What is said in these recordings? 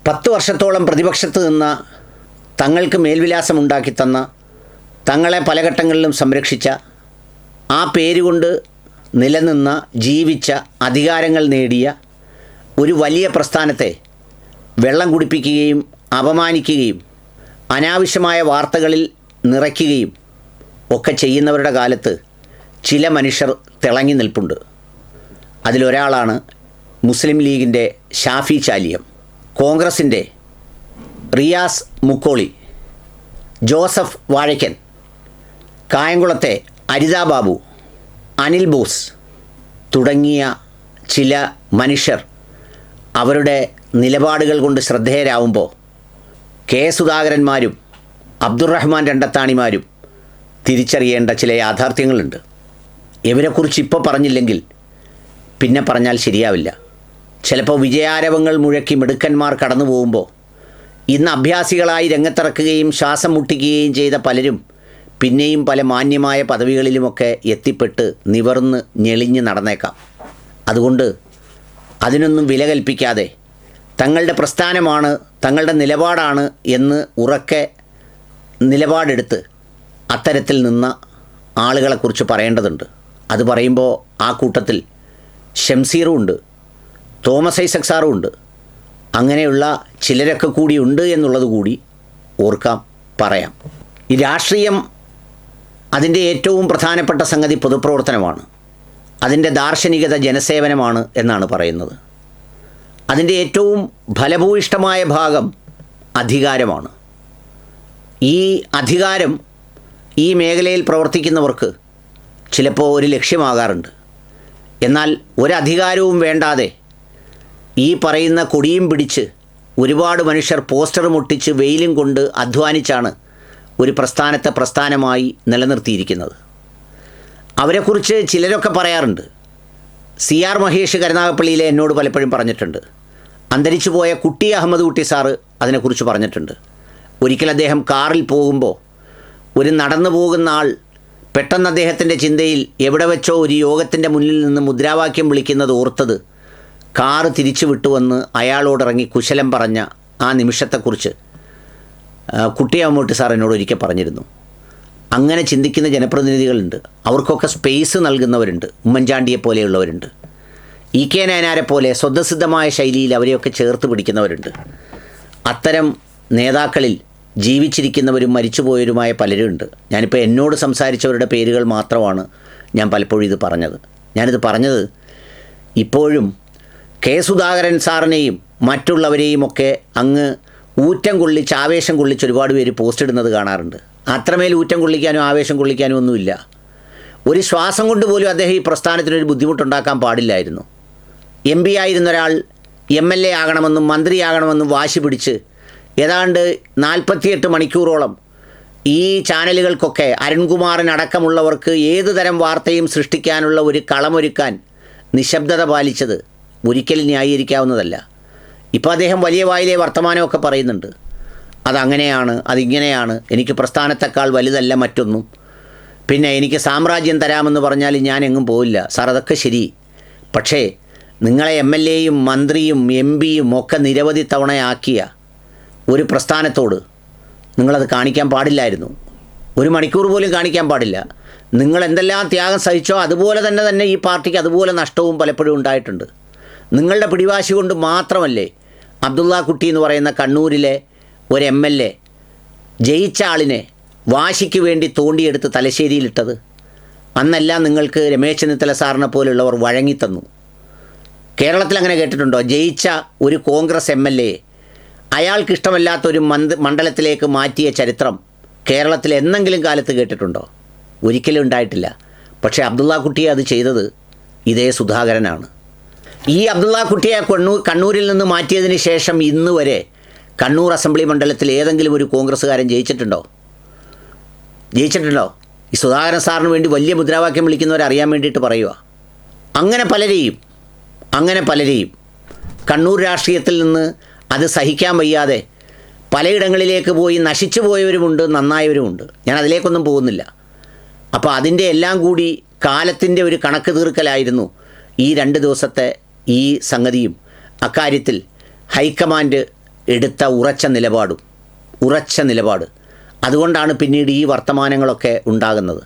10 വർഷത്തോളം പ്രതിപക്ഷത്ത് നിന്ന, തങ്ങൾക്ക് മേൽവിലാസമുണ്ടാക്കി തന്ന, തങ്ങളെ പല ഘട്ടങ്ങളിലും സംരക്ഷിച്ച, ആ പേരുകൊണ്ട് നിലനിന്ന, ജീവിച്ച, അധികാരങ്ങൾ നേടിയ ഒരു വലിയ പ്രസ്ഥാനത്തെ വെള്ളം കുടിപ്പിക്കുകയും അപമാനിക്കുകയും അനാവശ്യമായ വാർത്തകളിൽ നിറയ്ക്കുകയും ഒക്കെ ചെയ്യുന്നവരുടെ കാലത്ത് ചില മനുഷ്യർ തിളങ്ങി നിൽപ്പുണ്ട്. അതിലൊരാളാണ് മുസ്ലിം ലീഗിൻ്റെ ഷാഫി ചാലിയം, കോൺഗ്രസിൻ്റെ റിയാസ് മുക്കോളി, ജോസഫ് വാഴയ്ക്കൻ, കായംകുളത്തെ അരിതാ ബാബു, അനിൽ ബോസ് തുടങ്ങിയ ചില മനുഷ്യർ അവരുടെ നിലപാടുകൾ കൊണ്ട് ശ്രദ്ധേയരാകുമ്പോൾ കെ സുധാകരന്മാരും അബ്ദുറഹ്മാൻ രണ്ടത്താണിമാരും തിരിച്ചറിയേണ്ട ചില യാഥാർത്ഥ്യങ്ങളുണ്ട്. ഇവരെക്കുറിച്ച് ഇപ്പോൾ പറഞ്ഞില്ലെങ്കിൽ പിന്നെ പറഞ്ഞാൽ ശരിയാവില്ല. ചിലപ്പോൾ വിജയാരവങ്ങൾ മുഴക്കി മിടുക്കന്മാർ കടന്നു പോകുമ്പോൾ ഇന്ന് അഭ്യാസികളായി രംഗത്തിറക്കുകയും ശ്വാസം മുട്ടിക്കുകയും ചെയ്ത പലരും പിന്നെയും പല മാന്യമായ പദവികളിലുമൊക്കെ എത്തിപ്പെട്ട് നിവർന്ന് ഞെളിഞ്ഞ് നടന്നേക്കാം. അതുകൊണ്ട് അതിനൊന്നും വില കൽപ്പിക്കാതെ തങ്ങളുടെ പ്രസ്ഥാനമാണ്, തങ്ങളുടെ നിലപാടാണ് എന്ന് ഉറക്കെ നിലപാടെടുത്ത് അത്തരത്തിൽ നിന്ന ആളുകളെക്കുറിച്ച് പറയേണ്ടതുണ്ട്. അത് പറയുമ്പോൾ ആ കൂട്ടത്തിൽ ഷംസീറും ഉണ്ട്, തോമസ് ഐസക് സാറും ഉണ്ട്. അങ്ങനെയുള്ള ചിലരൊക്കെ കൂടി ഉണ്ട് എന്നുള്ളത് കൂടി ഓർക്കാം, പറയാം. ഈ രാഷ്ട്രീയം, അതിൻ്റെ ഏറ്റവും പ്രധാനപ്പെട്ട സംഗതി പൊതുപ്രവർത്തനമാണ്. അതിൻ്റെ ദാർശനികത ജനസേവനമാണ് എന്നാണ് പറയുന്നത്. അതിൻ്റെ ഏറ്റവും ഫലഭൂയിഷ്ഠമായ ഭാഗം അധികാരമാണ്. ഈ അധികാരം ഈ മേഖലയിൽ പ്രവർത്തിക്കുന്നവർക്ക് ചിലപ്പോൾ ഒരു ലക്ഷ്യമാകാറുണ്ട്. എന്നാൽ ഒരധികാരവും വേണ്ടാതെ ഈ പറയുന്ന കൊടിയും പിടിച്ച് ഒരുപാട് മനുഷ്യർ പോസ്റ്റർ മുട്ടിച്ച് വെയിലും കൊണ്ട് അധ്വാനിച്ചാണ് ഒരു പ്രസ്ഥാനത്തെ പ്രസ്ഥാനമായി നിലനിർത്തിയിരിക്കുന്നത്. അവരെക്കുറിച്ച് ചിലരൊക്കെ പറയാറുണ്ട്. CR മഹേഷ് കരുനാഗപ്പള്ളിയിലെ എന്നോട് പലപ്പോഴും പറഞ്ഞിട്ടുണ്ട്. അന്തരിച്ചു പോയ കുട്ടി അഹമ്മദ് കുട്ടി സാറ് അതിനെക്കുറിച്ച് പറഞ്ഞിട്ടുണ്ട്. ഒരിക്കൽ അദ്ദേഹം കാറിൽ പോകുമ്പോൾ ഒരു നടന്നു പോകുന്ന ആൾ പെട്ടെന്ന് അദ്ദേഹത്തിൻ്റെ ചിന്തയിൽ എവിടെ വെച്ചോ ഒരു യോഗത്തിൻ്റെ മുന്നിൽ നിന്ന് മുദ്രാവാക്യം വിളിക്കുന്നത് ഓർത്തത് കാറ് തിരിച്ചു വിട്ടുവന്ന് അയാളോടിറങ്ങി കുശലം പറഞ്ഞ ആ നിമിഷത്തെക്കുറിച്ച് കുട്ടി അഹമ്മദ് സാർ എന്നോട് ഒരിക്കൽ പറഞ്ഞിരുന്നു. അങ്ങനെ ചിന്തിക്കുന്ന ജനപ്രതിനിധികളുണ്ട്. അവർക്കൊക്കെ സ്പേസ് നൽകുന്നവരുണ്ട്. ഉമ്മൻചാണ്ടിയെ പോലെയുള്ളവരുണ്ട്. EK നായനാരെ പോലെ സ്വതസിദ്ധമായ ശൈലിയിൽ അവരെയൊക്കെ ചേർത്ത് പിടിക്കുന്നവരുണ്ട്. അത്തരം നേതാക്കളിൽ ജീവിച്ചിരിക്കുന്നവരും മരിച്ചുപോയവരുമായ പലരുമുണ്ട്. ഞാനിപ്പോൾ എന്നോട് സംസാരിച്ചവരുടെ പേരുകൾ മാത്രമാണ് ഞാൻ പലപ്പോഴും ഇത് പറഞ്ഞത്. ഞാനിത് പറഞ്ഞത് ഇപ്പോഴും കെ സുധാകരൻ സാറിനെയും മറ്റുള്ളവരെയും ഒക്കെ അങ്ങ് ഊറ്റം കൊള്ളിച്ച് ആവേശം കൊള്ളിച്ച് ഒരുപാട് പേര് പോസ്റ്റ് ഇടുന്നത് കാണാറുണ്ട്. അത്രമേൽ ഊറ്റം കൊള്ളിക്കാനും ആവേശം കൊള്ളിക്കാനും ഒന്നുമില്ല. ഒരു ശ്വാസം കൊണ്ട് പോലും അദ്ദേഹം ഈ പ്രസ്ഥാനത്തിനൊരു ബുദ്ധിമുട്ടുണ്ടാക്കാൻ പാടില്ലായിരുന്നു. MP ആയിരുന്ന ഒരാൾ MLA ആകണമെന്നും മന്ത്രിയാകണമെന്നും വാശി പിടിച്ച് ഏതാണ്ട് 48 മണിക്കൂറോളം ഈ ചാനലുകൾക്കൊക്കെ അരുൺകുമാറിനടക്കമുള്ളവർക്ക് ഏതു തരം വാർത്തയും സൃഷ്ടിക്കാനുള്ള ഒരു കളമൊരുക്കാൻ നിശബ്ദത പാലിച്ചത് ഒരിക്കലും ന്യായീകരിക്കാവുന്നതല്ല. ഇപ്പോൾ അദ്ദേഹം വലിയ വായിലെ വർത്തമാനമൊക്കെ പറയുന്നുണ്ട്. അതങ്ങനെയാണ്, അതിങ്ങനെയാണ്, എനിക്ക് പ്രസ്ഥാനത്തെക്കാൾ വലുതല്ല മറ്റൊന്നും, പിന്നെ എനിക്ക് സാമ്രാജ്യം തരാമെന്ന് പറഞ്ഞാൽ ഞാൻ എങ്ങും പോവില്ല. സാർ, അതൊക്കെ ശരി. പക്ഷേ നിങ്ങളെ MLAയും മന്ത്രിയും MPയും ഒക്കെ നിരവധി തവണയാക്കിയ ഒരു പ്രസ്ഥാനത്തോട് നിങ്ങളത് കാണിക്കാൻ പാടില്ലായിരുന്നു. ഒരു മണിക്കൂർ പോലും കാണിക്കാൻ പാടില്ല. നിങ്ങൾ എന്തെല്ലാം ത്യാഗം സഹിച്ചോ അതുപോലെ തന്നെ ഈ പാർട്ടിക്ക് അതുപോലെ നഷ്ടവും പലപ്പോഴും ഉണ്ടായിട്ടുണ്ട്. നിങ്ങളുടെ പിടിവാശി കൊണ്ട് മാത്രമല്ലേ അബ്ദുള്ള കുട്ടി എന്ന് പറയുന്ന കണ്ണൂരിലെ ഒരു MLA ജയിച്ച ആളിനെ വാശിക്ക് വേണ്ടി തോണ്ടിയെടുത്ത് തലശ്ശേരിയിലിട്ടത്? അന്നെല്ലാം നിങ്ങൾക്ക് രമേശ് ചെന്നിത്തല സാറിനെ പോലുള്ളവർ വഴങ്ങിത്തന്നു. കേരളത്തിൽ അങ്ങനെ കേട്ടിട്ടുണ്ടോ? ജയിച്ച ഒരു കോൺഗ്രസ് MLA അയാൾക്കിഷ്ടമല്ലാത്തൊരു മണ്ഡലത്തിലേക്ക് മാറ്റിയ ചരിത്രം കേരളത്തിൽ എന്തെങ്കിലും കാലത്ത് കേട്ടിട്ടുണ്ടോ? ഒരിക്കലും ഉണ്ടായിട്ടില്ല. പക്ഷേ അബ്ദുള്ള കുട്ടിയെ അത് ചെയ്തത് ഇതേ സുധാകരനാണ്. ഈ അബ്ദുള്ള കുട്ടിയെ കണ്ണൂരിൽ നിന്ന് മാറ്റിയതിന് ശേഷം ഇന്ന് വരെ കണ്ണൂർ അസംബ്ലി മണ്ഡലത്തിൽ ഏതെങ്കിലും ഒരു കോൺഗ്രസ്സുകാരൻ ജയിച്ചിട്ടുണ്ടോ? ഈ സുധാകരൻ സാറിന് വേണ്ടി വലിയ മുദ്രാവാക്യം വിളിക്കുന്നവരറിയാൻ വേണ്ടിയിട്ട് പറയുക. അങ്ങനെ പലരെയും കണ്ണൂർ രാഷ്ട്രീയത്തിൽ നിന്ന് അത് സഹിക്കാൻ വയ്യാതെ പലയിടങ്ങളിലേക്ക് പോയി നശിച്ചു പോയവരുമുണ്ട്, നന്നായവരുമുണ്ട്. ഞാൻ അതിലേക്കൊന്നും പോകുന്നില്ല. അപ്പോൾ അതിൻ്റെ എല്ലാം കൂടി കാലത്തിൻ്റെ ഒരു കണക്ക് തീർക്കലായിരുന്നു ഈ 2 ദിവസത്തെ ഈ സംഗതിയും. അക്കാര്യത്തിൽ ഹൈക്കമാൻഡ് എടുത്ത ഉറച്ച നിലപാട് അതുകൊണ്ടാണ് പിന്നീട് ഈ വർത്തമാനങ്ങളൊക്കെ ഉണ്ടാകുന്നത്.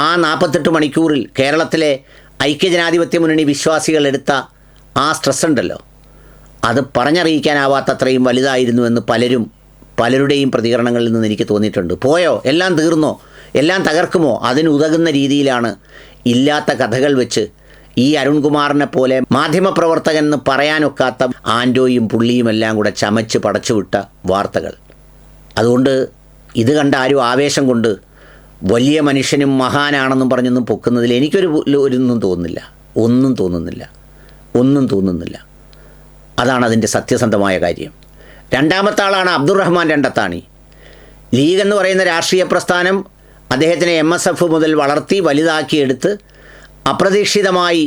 ആ 48 മണിക്കൂറിൽ കേരളത്തിലെ ഐക്യജനാധിപത്യ മുന്നണി വിശ്വാസികൾ എടുത്ത ആ സ്ട്രെസ് ഉണ്ടല്ലോ, അത് പറഞ്ഞറിയിക്കാനാവാത്തത്രയും വലുതായിരുന്നുവെന്ന് പലരുടെയും പ്രതികരണങ്ങളിൽ നിന്ന് എനിക്ക് തോന്നിയിട്ടുണ്ട്. പോയോ, എല്ലാം തീർന്നോ, എല്ലാം തകർക്കുമോ, അതിനുതകുന്ന രീതിയിലാണ് ഇല്ലാത്ത കഥകൾ വെച്ച് ഈ അരുൺകുമാറിനെ പോലെ മാധ്യമപ്രവർത്തകൻ എന്ന് പറയാനൊക്കാത്ത ആൻഡോയും പുള്ളിയും എല്ലാം കൂടെ ചമച്ച് പടച്ചുവിട്ട വാർത്തകൾ. അതുകൊണ്ട് ഇത് കണ്ട ആരും ആവേശം കൊണ്ട് വലിയ മനുഷ്യനും മഹാനാണെന്നും പറഞ്ഞൊന്നും പൊക്കുന്നതിൽ ഒന്നും തോന്നുന്നില്ല. അതാണ് അതിൻ്റെ സത്യസന്ധമായ കാര്യം. രണ്ടാമത്തെ ആളാണ് അബ്ദുറഹ്മാൻ രണ്ടത്താണി. ലീഗ് എന്ന് പറയുന്ന രാഷ്ട്രീയ പ്രസ്ഥാനം അദ്ദേഹത്തിനെ MSF മുതൽ വളർത്തി വലുതാക്കിയെടുത്ത് അപ്രതീക്ഷിതമായി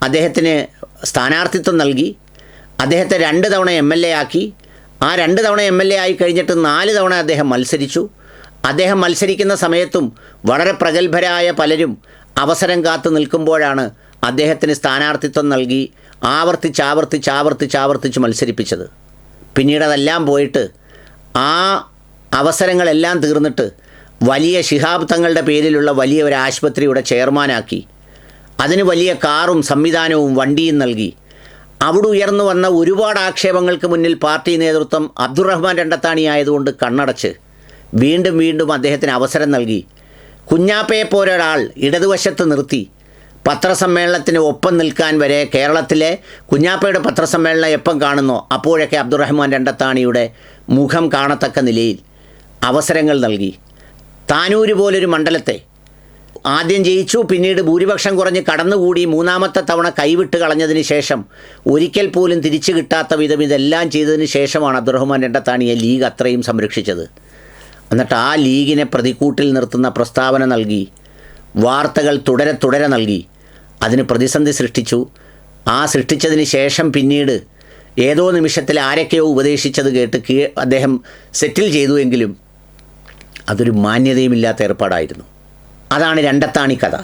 അദ്ദേഹത്തിന് സ്ഥാനാർത്ഥിത്വം നൽകി. അദ്ദേഹത്തെ 2 തവണ MLA ആക്കി. ആ 2 തവണ MLA ആയി കഴിഞ്ഞിട്ട് 4 തവണ അദ്ദേഹം മത്സരിച്ചു. അദ്ദേഹം മത്സരിക്കുന്ന സമയത്തും വളരെ പ്രഗത്ഭരായ പലരും അവസരം കാത്തു നിൽക്കുമ്പോഴാണ് അദ്ദേഹത്തിന് സ്ഥാനാർത്ഥിത്വം നൽകി ആവർത്തിച്ച് മത്സരിപ്പിച്ചത്. പിന്നീട് അതെല്ലാം പോയിട്ട് ആ അവസരങ്ങളെല്ലാം തീർന്നിട്ട് വലിയ ശിഹാബ് തങ്ങളുടെ പേരിലുള്ള വലിയ ഒരു ആശുപത്രിയുടെ ചെയർമാനാക്കി. അതിന് വലിയ കാറും സംവിധാനവും വണ്ടിയും നൽകി. അവിടെ ഉയർന്നു വന്ന ഒരുപാട് ആക്ഷേപങ്ങൾക്ക് മുന്നിൽ പാർട്ടി നേതൃത്വം അബ്ദുറഹ്മാൻ രണ്ടത്താണി ആയതുകൊണ്ട് കണ്ണടച്ച് വീണ്ടും അദ്ദേഹത്തിന് അവസരം നൽകി. കുഞ്ഞാപ്പയെപ്പോലൊരാൾ ഇടതുവശത്ത് നിർത്തി പത്രസമ്മേളനത്തിന് ഒപ്പം നിൽക്കാൻ വരെ കേരളത്തിലെ കുഞ്ഞാപ്പയുടെ പത്രസമ്മേളനം എപ്പം കാണുന്നോ അപ്പോഴൊക്കെ അബ്ദുറഹ്മാൻ രണ്ടത്താണിയുടെ മുഖം കാണത്തക്ക നിലയിൽ അവസരങ്ങൾ നൽകി. താനൂര് പോലൊരു മണ്ഡലത്തെ ആദ്യം ജയിച്ചു, പിന്നീട് ഭൂരിപക്ഷം കുറഞ്ഞ് കടന്നുകൂടി 3ാമത്തെ തവണ കൈവിട്ട് കളഞ്ഞതിന് ശേഷം ഒരിക്കൽ പോലും തിരിച്ചു കിട്ടാത്ത വിധം ഇതെല്ലാം ചെയ്തതിന് ശേഷമാണ് അബ്ദുറഹ്മാൻ രണ്ടത്താണിയെ ലീഗ് അത്രയും സംരക്ഷിച്ചത്. എന്നിട്ട് ആ ലീഗിനെ പ്രതിക്കൂട്ടിൽ നിർത്തുന്ന പ്രസ്താവന നൽകി, വാർത്തകൾ തുടരെ നൽകി, അതിന് പ്രതിസന്ധി സൃഷ്ടിച്ചു. ആ സൃഷ്ടിച്ചതിന് ശേഷം പിന്നീട് ഏതോ നിമിഷത്തിൽ ആരൊക്കെയോ ഉപദേശിച്ചത് കേട്ട് അദ്ദേഹം സെറ്റിൽ ചെയ്തുവെങ്കിലും അതൊരു മാന്യതയുമില്ലാത്ത ഏർപ്പാടായിരുന്നു. അതാണ് രണ്ടത്താണി കഥ.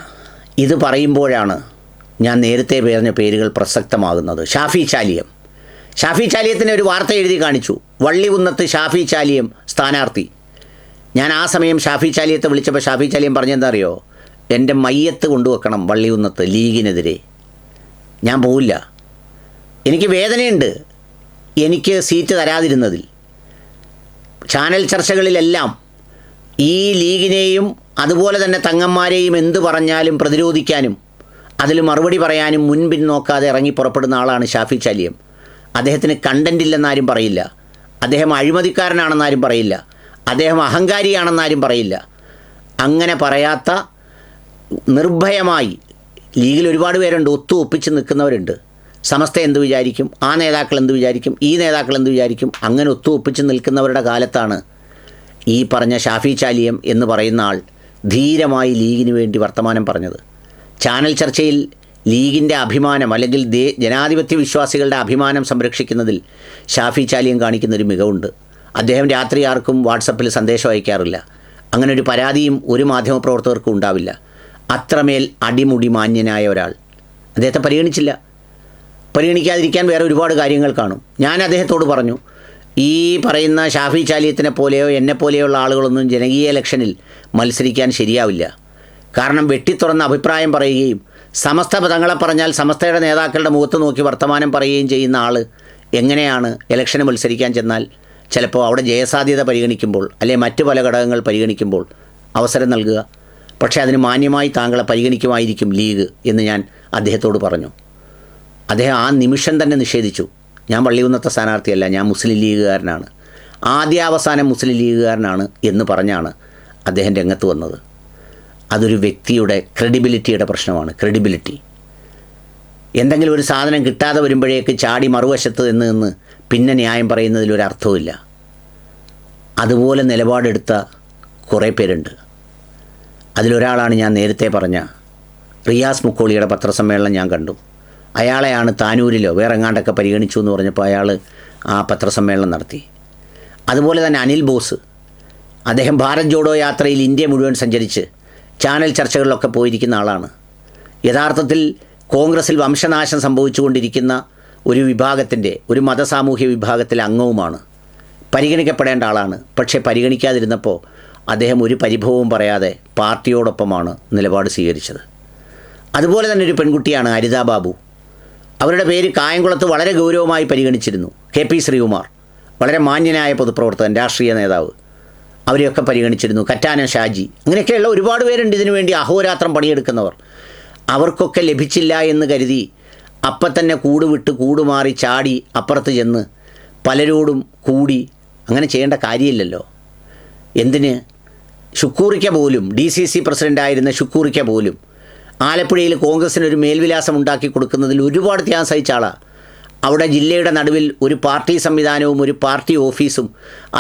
ഇത് പറയുമ്പോഴാണ് ഞാൻ നേരത്തെ പറഞ്ഞ പേരുകൾ പ്രസക്തമാകുന്നത്. ഷാഫി ചാലിയത്തിന് ഒരു വാർത്ത എഴുതി കാണിച്ചു, വള്ളികുന്നത്ത് ഷാഫി ചാലിയം സ്ഥാനാർത്ഥി. ഞാൻ ആ സമയം ഷാഫി ചാലിയത്തെ വിളിച്ചപ്പോൾ ഷാഫി ചാലിയം പറഞ്ഞെന്താ അറിയോ, എൻ്റെ മയ്യത്ത് കൊണ്ടുവെക്കണം വള്ളികുന്നത്ത് ലീഗിനെതിരെ. ഞാൻ പോവില്ല, എനിക്ക് വേദനയുണ്ട് എനിക്ക് സീറ്റ് തരാതിരുന്നതിൽ. ചാനൽ ചർച്ചകളിലെല്ലാം ഈ ലീഗിനെയും അതുപോലെ തന്നെ തങ്ങന്മാരെയും എന്ത് പറഞ്ഞാലും പ്രതിരോധിക്കാനും അതിൽ മറുപടി പറയാനും മുൻപിൻ നോക്കാതെ ഇറങ്ങി പുറപ്പെടുന്ന ആളാണ് ഷാഫി ചാലിയം. അദ്ദേഹത്തിന് കണ്ടൻ്റ് ഇല്ലെന്നാരും പറയില്ല, അദ്ദേഹം അഴിമതിക്കാരനാണെന്നാരും പറയില്ല, അദ്ദേഹം അഹങ്കാരിയാണെന്നാരും പറയില്ല. അങ്ങനെ പറയാത്ത നിർഭയമായി ലീഗിൽ ഒരുപാട് പേരുണ്ട്, ഒപ്പിച്ച് നിൽക്കുന്നവരുണ്ട്. സമസ്ത എന്ത് വിചാരിക്കും, ആ നേതാക്കൾ എന്ത് വിചാരിക്കും, ഈ നേതാക്കൾ എന്ത് വിചാരിക്കും, അങ്ങനെ ഒപ്പിച്ച് നിൽക്കുന്നവരുടെ കാലത്താണ് ഈ പറഞ്ഞ ഷാഫി ചാലിയം എന്ന് പറയുന്ന ആൾ ധീരമായി ലീഗിന് വേണ്ടി വർത്തമാനം പറഞ്ഞത്. ചാനൽ ചർച്ചയിൽ ലീഗിൻ്റെ അഭിമാനം അല്ലെങ്കിൽ ജനാധിപത്യ വിശ്വാസികളുടെ അഭിമാനം സംരക്ഷിക്കുന്നതിൽ ഷാഫി ചാലിയം കാണിക്കുന്നൊരു മികവുണ്ട്. അദ്ദേഹം രാത്രി ആർക്കും വാട്സപ്പിൽ സന്ദേശം അയക്കാറില്ല. അങ്ങനെ ഒരു പരാതിയും ഒരു മാധ്യമപ്രവർത്തകർക്കും ഉണ്ടാവില്ല. അത്രമേൽ അടിമുടി മാന്യനായ ഒരാൾ. അദ്ദേഹത്തെ പരിഗണിക്കാതിരിക്കാൻ വേറെ ഒരുപാട് കാര്യങ്ങൾ കാണും. ഞാൻ അദ്ദേഹത്തോട് പറഞ്ഞു, ഈ പറയുന്ന ഷാഫി ചാലിയത്തിനെ പോലെയോ എന്നെപ്പോലെയുള്ള ആളുകളൊന്നും ജനകീയ ഇലക്ഷനിൽ മത്സരിക്കാൻ ശരിയാവില്ല. കാരണം വെട്ടിത്തുറന്ന അഭിപ്രായം പറയുകയും സമസ്ത തങ്ങളെ പറഞ്ഞാൽ സമസ്തയുടെ നേതാക്കളുടെ മുഖത്ത് നോക്കി വർത്തമാനം പറയുകയും ചെയ്യുന്ന ആൾ എങ്ങനെയാണ് ഇലക്ഷന് മത്സരിക്കാൻ ചെന്നാൽ ചിലപ്പോൾ അവിടെ ജയസാധ്യത പരിഗണിക്കുമ്പോൾ അല്ലെങ്കിൽ മറ്റു പല ഘടകങ്ങൾ പരിഗണിക്കുമ്പോൾ അവസരം നൽകുക? പക്ഷേ അതിന് മാന്യമായി താങ്കളെ പരിഗണിക്കുമായിരിക്കും ലീഗ് എന്ന് ഞാൻ അദ്ദേഹത്തോട് പറഞ്ഞു. അദ്ദേഹം ആ നിമിഷം തന്നെ നിഷേധിച്ചു. ഞാൻ വള്ളികുന്നത്തെ സ്ഥാനാർത്ഥിയല്ല, ഞാൻ മുസ്ലിം ലീഗുകാരനാണ്, ആദ്യാവസാനം മുസ്ലിം ലീഗുകാരനാണ് എന്ന് പറഞ്ഞാണ് അദ്ദേഹം രംഗത്ത് വന്നത്. അതൊരു വ്യക്തിയുടെ ക്രെഡിബിലിറ്റിയുടെ പ്രശ്നമാണ്. എന്തെങ്കിലും ഒരു സാധനം കിട്ടാതെ വരുമ്പോഴേക്ക് ചാടി മറുവശത്ത് നിന്ന് പിന്നെ ന്യായം പറയുന്നതിലൊരർത്ഥവുമില്ല. അതുപോലെ നിലപാടെടുത്ത കുറേ പേരുണ്ട്. അതിലൊരാളാണ് ഞാൻ നേരത്തെ പറഞ്ഞ റിയാസ് മുക്കോളിയുടെ പത്രസമ്മേളനം ഞാൻ കണ്ടു. അയാളെയാണ് താനൂരിലോ വേറെ എങ്ങാണ്ടൊക്കെ പരിഗണിച്ചു എന്ന് പറഞ്ഞപ്പോൾ അയാൾ ആ പത്രസമ്മേളനം നടത്തി. അതുപോലെ തന്നെ അനിൽ ബോസ്, അദ്ദേഹം ഭാരത് ജോഡോ യാത്രയിൽ ഇന്ത്യ മുഴുവൻ സഞ്ചരിച്ച് ചാനൽ ചർച്ചകളിലൊക്കെ പോയിരിക്കുന്ന ആളാണ്. യഥാർത്ഥത്തിൽ കോൺഗ്രസിൽ വംശനാശം സംഭവിച്ചുകൊണ്ടിരിക്കുന്ന ഒരു വിഭാഗത്തിൻ്റെ ഒരു മതസാമൂഹ്യ വിഭാഗത്തിലെ അംഗവുമാണ്. പരിഗണിക്കപ്പെടേണ്ട ആളാണ്. പക്ഷേ പരിഗണിക്കാതിരുന്നപ്പോൾ അദ്ദേഹം ഒരു പരിഭവവും പറയാതെ പാർട്ടിയോടൊപ്പമാണ് നിലപാട് സ്വീകരിച്ചത്. അതുപോലെ തന്നെ ഒരു പെൺകുട്ടിയാണ് അരിത ബാബു. അവരുടെ പേര് കായംകുളത്ത് വളരെ ഗൗരവമായി പരിഗണിച്ചിരുന്നു. KP ശ്രീകുമാർ, വളരെ മാന്യനായ പൊതുപ്രവർത്തകൻ, രാഷ്ട്രീയ നേതാവ്, അവരെയൊക്കെ പരിഗണിച്ചിരുന്നു. കറ്റാന ഷാജി, അങ്ങനെയൊക്കെയുള്ള ഒരുപാട് പേരുണ്ട് ഇതിനു വേണ്ടി അഹോരാത്രം പണിയെടുക്കുന്നവർ. അവർക്കൊക്കെ ലഭിച്ചില്ല എന്ന് കരുതി അപ്പം തന്നെ കൂട് വിട്ട് കൂടുമാറി ചാടി അപ്പുറത്ത് ചെന്ന് പലരോടും കൂടി അങ്ങനെ ചെയ്യേണ്ട കാര്യമില്ലല്ലോ. എന്തിന്? ശുക്കൂറിക്ക പോലും, DCC പ്രസിഡൻ്റായിരുന്ന ശുക്കൂറിക്ക പോലും ആലപ്പുഴയിൽ കോൺഗ്രസ്സിനൊരു മേൽവിലാസം ഉണ്ടാക്കി കൊടുക്കുന്നതിൽ ഒരുപാട് ത്യാഗം സഹിച്ച ആളാണ്. അവിടെ ജില്ലയുടെ നടുവിൽ ഒരു പാർട്ടി സംവിധാനവും ഒരു പാർട്ടി ഓഫീസും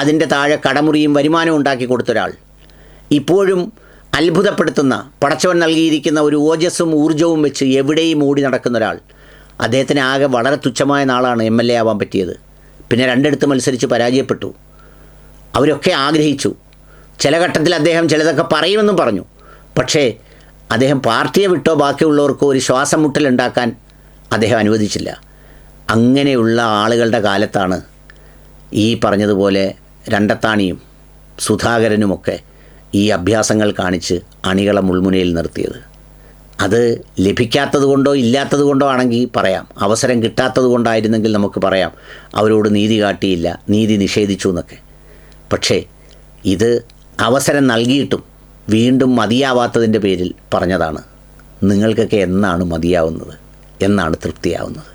അതിൻ്റെ താഴെ കടമുറിയും വരുമാനവും ഉണ്ടാക്കി കൊടുത്തൊരാൾ. ഇപ്പോഴും അത്ഭുതപ്പെടുത്തുന്ന, പടച്ചവൻ നൽകിയിരിക്കുന്ന ഒരു ഓജസ്സും ഊർജ്ജവും വെച്ച് എവിടെയും ഓടി നടക്കുന്ന ഒരാൾ. അദ്ദേഹത്തിന് ആകെ വളരെ തുച്ഛമായ നാളാണ് MLA ആവാൻ പറ്റിയത്. പിന്നെ 2 മത്സരിച്ച് പരാജയപ്പെട്ടു. അവരൊക്കെ ആഗ്രഹിച്ചു. ചില ഘട്ടത്തിൽ അദ്ദേഹം ചിലതൊക്കെ പറയുമെന്നും പറഞ്ഞു. പക്ഷേ അദ്ദേഹം പാർട്ടിയെ വിട്ടോ ബാക്കിയുള്ളവർക്കോ ഒരു ശ്വാസം മുട്ടലുണ്ടാക്കാൻ അദ്ദേഹം അനുവദിച്ചില്ല. അങ്ങനെയുള്ള ആളുകളുടെ കാലത്താണ് ഈ പറഞ്ഞതുപോലെ രണ്ടത്താണിയും സുധാകരനുമൊക്കെ ഈ അഭ്യാസങ്ങൾ കാണിച്ച് അണികളെ മുൾമുനയിൽ നിർത്തിയത്. അത് ലഭിക്കാത്തത് കൊണ്ടോ ഇല്ലാത്തത് കൊണ്ടോ ആണെങ്കിൽ പറയാം, അവസരം കിട്ടാത്തത് കൊണ്ടായിരുന്നെങ്കിൽ നമുക്ക് പറയാം അവരോട് നീതി കാട്ടിയില്ല, നീതി നിഷേധിച്ചു എന്നൊക്കെ. പക്ഷേ ഇത് അവസരം നൽകിയിട്ടും വീണ്ടും മതിയാവാത്തതിൻ്റെ പേരിൽ പറഞ്ഞതാണ്. നിങ്ങൾക്കൊക്കെ എന്നാണ് മതിയാവുന്നത്? എന്നാണ് തൃപ്തിയാവുന്നത്?